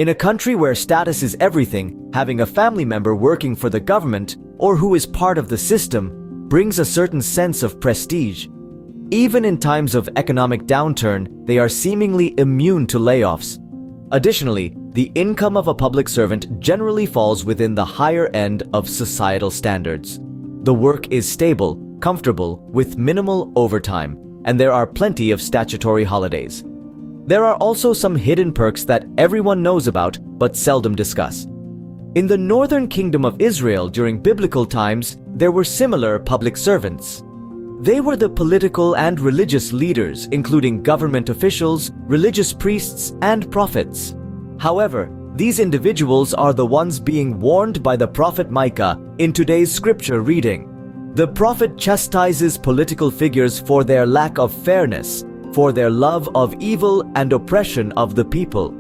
In a country where status is everything, having a family member working for the government or who is part of the system brings a certain sense of prestige. Even in times of economic downturn, they are seemingly immune to layoffs. Additionally, the income of a public servant generally falls within the higher end of societal standards. The work is stable, comfortable, with minimal overtime, and there are plenty of statutory holidays. There are also some hidden perks that everyone knows about but seldom discuss. In the northern kingdom of Israel during biblical times, there were similar public servants. They were the political and religious leaders, including government officials, religious priests, and prophets. However, these individuals are the ones being warned by the prophet Micah in today's scripture reading. The prophet chastises political figures for their lack of fairness, for their love of evil and oppression of the people.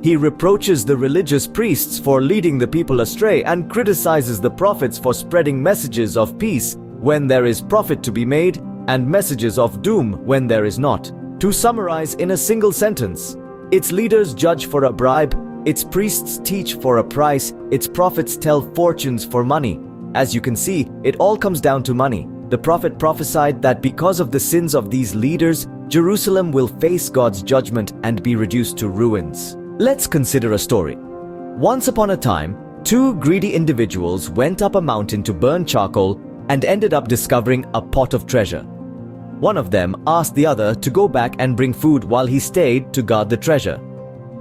He reproaches the religious priests for leading the people astray and criticizes the prophets for spreading messages of peace when there is profit to be made and messages of doom when there is not. To summarize in a single sentence, its leaders judge for a bribe, its priests teach for a price, its prophets tell fortunes for money. As you can see, it all comes down to money. The prophet prophesied that because of the sins of these leaders, Jerusalem will face God's judgment and be reduced to ruins. Let's consider a story. Once upon a time, two greedy individuals went up a mountain to burn charcoal and ended up discovering a pot of treasure. One of them asked the other to go back and bring food while he stayed to guard the treasure.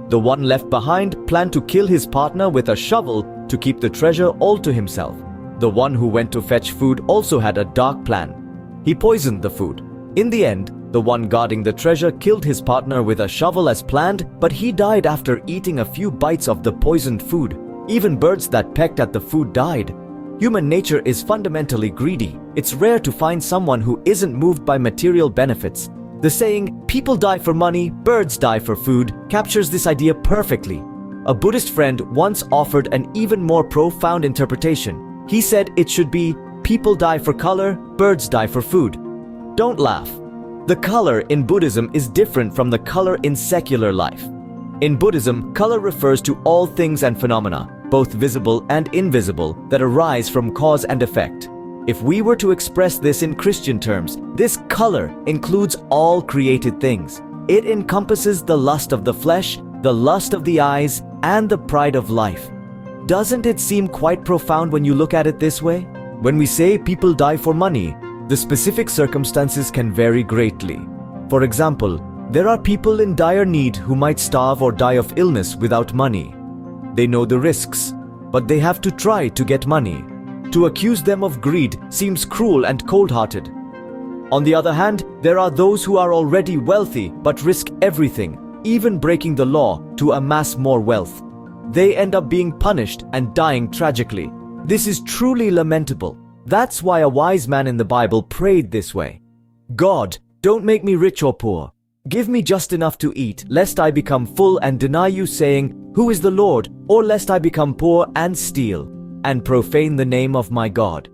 The one left behind planned to kill his partner with a shovel to keep the treasure all to himself. The one who went to fetch food also had a dark plan. He poisoned the food. In the end, the one guarding the treasure killed his partner with a shovel as planned, but he died after eating a few bites of the poisoned food. Even birds that pecked at the food died. Human nature is fundamentally greedy. It's rare to find someone who isn't moved by material benefits. The saying, "People die for money, birds die for food," captures this idea perfectly. A Buddhist friend once offered an even more profound interpretation. He said it should be, "People die for color, birds die for food." Don't laugh. The color in Buddhism is different from the color in secular life. In Buddhism, color refers to all things and phenomena, both visible and invisible, that arise from cause and effect. If we were to express this in Christian terms, this color includes all created things. It encompasses the lust of the flesh, the lust of the eyes, and the pride of life. Doesn't it seem quite profound when you look at it this way? When we say people die for money, the specific circumstances can vary greatly. For example, there are people in dire need who might starve or die of illness without money. They know the risks, but they have to try to get money. To accuse them of greed seems cruel and cold-hearted. On the other hand, there are those who are already wealthy but risk everything, even breaking the law, to amass more wealth. They end up being punished and dying tragically. This is truly lamentable. That's why a wise man in the Bible prayed this way. "God, don't make me rich or poor. Give me just enough to eat, lest I become full and deny you, saying, 'Who is the Lord?' or lest I become poor and steal, and profane the name of my God."